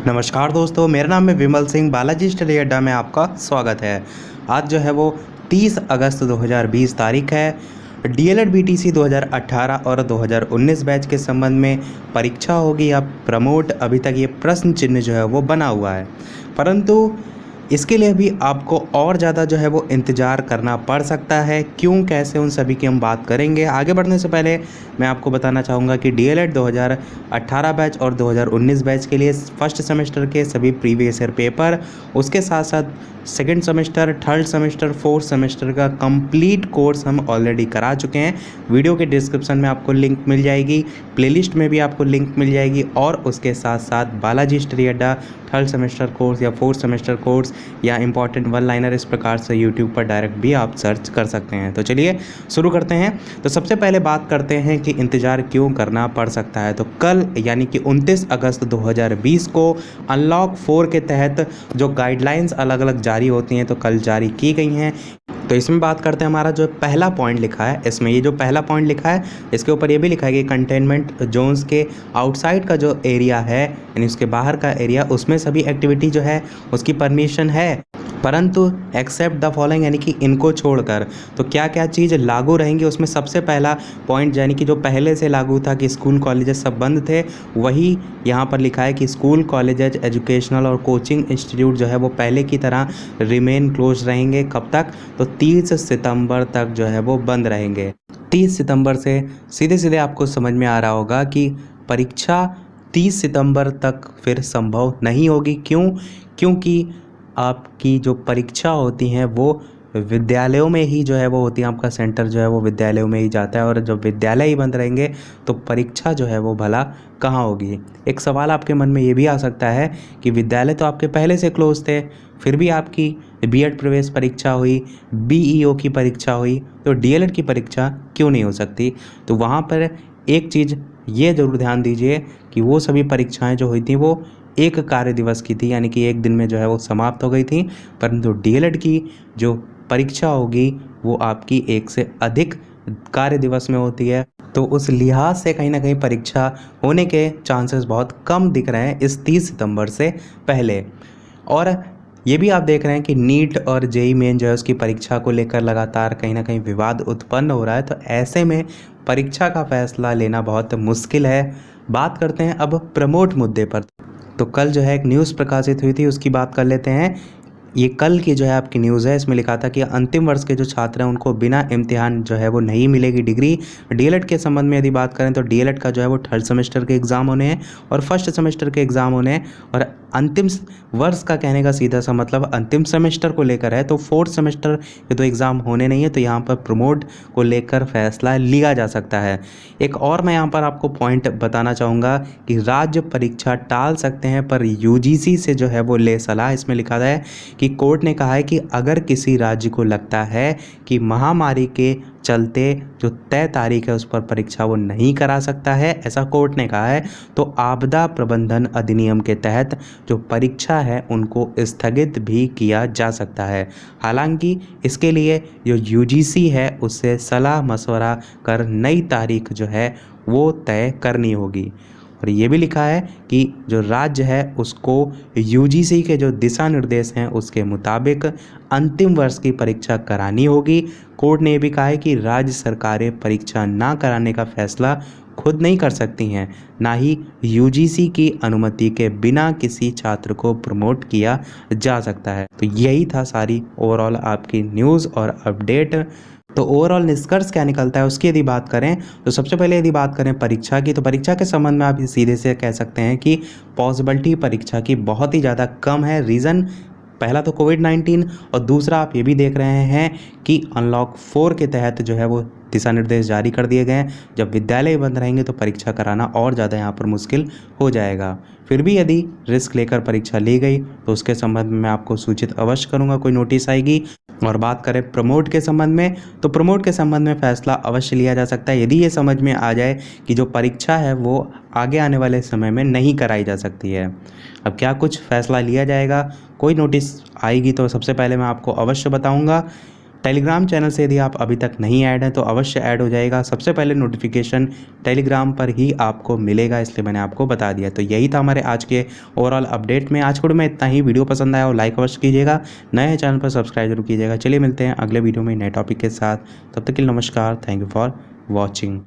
नमस्कार दोस्तों, मेरा नाम है विमल सिंह। बालाजी स्टडी अड्डा में आपका स्वागत है। आज जो है वो 30 अगस्त 2020 तारीख है। डीएलएड बीटीसी 2018 और 2019 बैच के संबंध में परीक्षा होगी या प्रमोट, अभी तक ये प्रश्न चिन्ह जो है वो बना हुआ है। परंतु इसके लिए भी आपको और ज़्यादा जो है वो इंतज़ार करना पड़ सकता है। क्यों, कैसे, उन सभी की हम बात करेंगे। आगे बढ़ने से पहले मैं आपको बताना चाहूँगा कि डीएलएड 2018 बैच और 2019 बैच के लिए फर्स्ट सेमेस्टर के सभी प्रीवियस ईयर पेपर, उसके साथ साथ second semester, third semester, fourth semester का कंप्लीट कोर्स हम ऑलरेडी करा चुके हैं। वीडियो के डिस्क्रिप्शन में आपको लिंक मिल जाएगी, प्लेलिस्ट में भी आपको लिंक मिल जाएगी, और उसके साथ साथ बालाजी स्टडी अड्डा थर्ड सेमेस्टर कोर्स या फोर्थ सेमेस्टर कोर्स या इंपॉर्टेंट वन लाइनर, इस प्रकार से यूट्यूब पर डायरेक्ट भी आप सर्च कर सकते हैं। तो चलिए शुरू करते हैं। तो सबसे पहले बात करते हैं कि इंतज़ार क्यों करना पड़ सकता है। तो कल यानी कि 29 अगस्त 2020 को अनलॉक 4 के तहत जो गाइडलाइंस अलग अलग जारी होती हैं तो कल जारी की गई हैं। तो इसमें बात करते हैं, हमारा जो पहला पॉइंट लिखा है, इसमें ये जो पहला पॉइंट लिखा है इसके ऊपर ये भी लिखा है कि कंटेनमेंट जोन्स के आउटसाइड का जो एरिया है, यानी उसके बाहर का एरिया, उसमें सभी एक्टिविटी जो है उसकी परमिशन है, परंतु एक्सेप्ट द फॉलोइंग, यानी कि इनको छोड़कर। तो क्या क्या चीज़ लागू रहेंगी, उसमें सबसे पहला पॉइंट यानी कि जो पहले से लागू था कि स्कूल कॉलेजेस सब बंद थे, वही यहाँ पर लिखा है कि स्कूल कॉलेजेस, एजुकेशनल और कोचिंग इंस्टीट्यूट जो है वो पहले की तरह रिमेन क्लोज रहेंगे। कब तक? तो 30 सितंबर तक जो है वो बंद रहेंगे। 30 सितंबर से सीधे सीधे आपको समझ में आ रहा होगा कि परीक्षा 30 सितंबर तक फिर संभव नहीं होगी। क्यों? क्योंकि आपकी जो परीक्षा होती हैं वो विद्यालयों में ही जो है वो होती है, आपका सेंटर जो है वो विद्यालयों में ही जाता है, और जब विद्यालय ही बंद रहेंगे तो परीक्षा जो है वो भला कहाँ होगी। एक सवाल आपके मन में ये भी आ सकता है कि विद्यालय तो आपके पहले से क्लोज थे, फिर भी आपकी बीएड प्रवेश परीक्षा हुई, बीईओ की परीक्षा हुई, तो डीएलएड की परीक्षा क्यों नहीं हो सकती? तो वहाँ पर एक चीज़ ये ज़रूर ध्यान दीजिए कि वो सभी परीक्षाएं जो हुई थी वो एक कार्य दिवस की थी, यानी कि एक दिन में जो है वो समाप्त हो गई थी। परंतु डीएलएड की जो परीक्षा होगी वो आपकी एक से अधिक कार्य दिवस में होती है। तो उस लिहाज से कहीं ना कहीं परीक्षा होने के चांसेस बहुत कम दिख रहे हैं इस 30 सितंबर से पहले। और ये भी आप देख रहे हैं कि नीट और जेईई मेन जो है उसकी परीक्षा को लेकर लगातार कहीं ना कहीं विवाद उत्पन्न हो रहा है। तो ऐसे में परीक्षा का फैसला लेना बहुत मुश्किल है। बात करते हैं अब प्रमोट मुद्दे पर। तो कल जो है एक न्यूज़ प्रकाशित हुई थी, उसकी बात कर लेते हैं। ये कल की जो है आपकी न्यूज़ है, इसमें लिखा था कि अंतिम वर्ष के जो छात्र हैं उनको बिना इम्तिहान जो है वो नहीं मिलेगी डिग्री। डीएलएड के संबंध में यदि बात करें तो डीएलएड का जो है वो थर्ड सेमेस्टर के एग्ज़ाम होने हैं और फर्स्ट सेमेस्टर के एग्ज़ाम होने हैं, और अंतिम वर्ष का कहने का सीधा सा मतलब अंतिम सेमेस्टर को लेकर है। तो फोर्थ सेमेस्टर के तो एग्ज़ाम होने नहीं है, तो यहाँ पर प्रमोट को लेकर फैसला लिया जा सकता है। एक और मैं यहाँ पर आपको पॉइंट बताना चाहूँगा कि राज्य परीक्षा टाल सकते हैं पर यूजीसी से जो है वो ले सलाह। इसमें लिखा है कि कोर्ट ने कहा है कि अगर किसी राज्य को लगता है कि महामारी के चलते जो तय तारीख है उस पर परीक्षा वो नहीं करा सकता है, ऐसा कोर्ट ने कहा है, तो आपदा प्रबंधन अधिनियम के तहत जो परीक्षा है उनको स्थगित भी किया जा सकता है। हालांकि इसके लिए जो यूजीसी है उससे सलाह मशवरा कर नई तारीख जो है वो तय करनी होगी। और ये भी लिखा है कि जो राज्य है उसको यूजीसी के जो दिशा निर्देश हैं उसके मुताबिक अंतिम वर्ष की परीक्षा करानी होगी। कोर्ट ने ये भी कहा है कि राज्य सरकारें परीक्षा ना कराने का फैसला खुद नहीं कर सकती हैं, ना ही यूजीसी की अनुमति के बिना किसी छात्र को प्रमोट किया जा सकता है। तो यही था सारी ओवरऑल आपकी न्यूज़ और अपडेट। तो ओवरऑल निष्कर्ष क्या निकलता है उसकी यदि बात करें तो सबसे पहले यदि बात करें परीक्षा की, तो परीक्षा के संबंध में आप सीधे से कह सकते हैं कि पॉसिबिलिटी परीक्षा की बहुत ही ज़्यादा कम है। रीज़न पहला तो कोविड-19, और दूसरा आप ये भी देख रहे हैं कि अनलॉक 4 के तहत जो है वो दिशा निर्देश जारी कर दिए गए हैं। जब विद्यालय बंद रहेंगे तो परीक्षा कराना और ज़्यादा यहाँ पर मुश्किल हो जाएगा। फिर भी यदि रिस्क लेकर परीक्षा ली गई तो उसके संबंध में मैं आपको सूचित अवश्य करूँगा, कोई नोटिस आएगी। और बात करें प्रमोट के संबंध में, तो प्रमोट के संबंध में फैसला अवश्य लिया जा सकता है यदि ये समझ में आ जाए कि जो परीक्षा है वो आगे आने वाले समय में नहीं कराई जा सकती है। अब क्या कुछ फैसला लिया जाएगा, कोई नोटिस आएगी तो सबसे पहले मैं आपको अवश्य बताऊंगा। टेलीग्राम चैनल से यदि आप अभी तक नहीं ऐड हैं तो अवश्य ऐड हो जाएगा। सबसे पहले नोटिफिकेशन टेलीग्राम पर ही आपको मिलेगा, इसलिए मैंने आपको बता दिया। तो यही था हमारे आज के ओवरऑल अपडेट में। आज के वीडियो में इतना ही। वीडियो पसंद आया और लाइक अवश्य कीजिएगा, नए चैनल पर सब्सक्राइब जरूर कीजिएगा। चलिए मिलते हैं अगले वीडियो में नए टॉपिक के साथ। तब तक के लिए नमस्कार। Thank you for watching.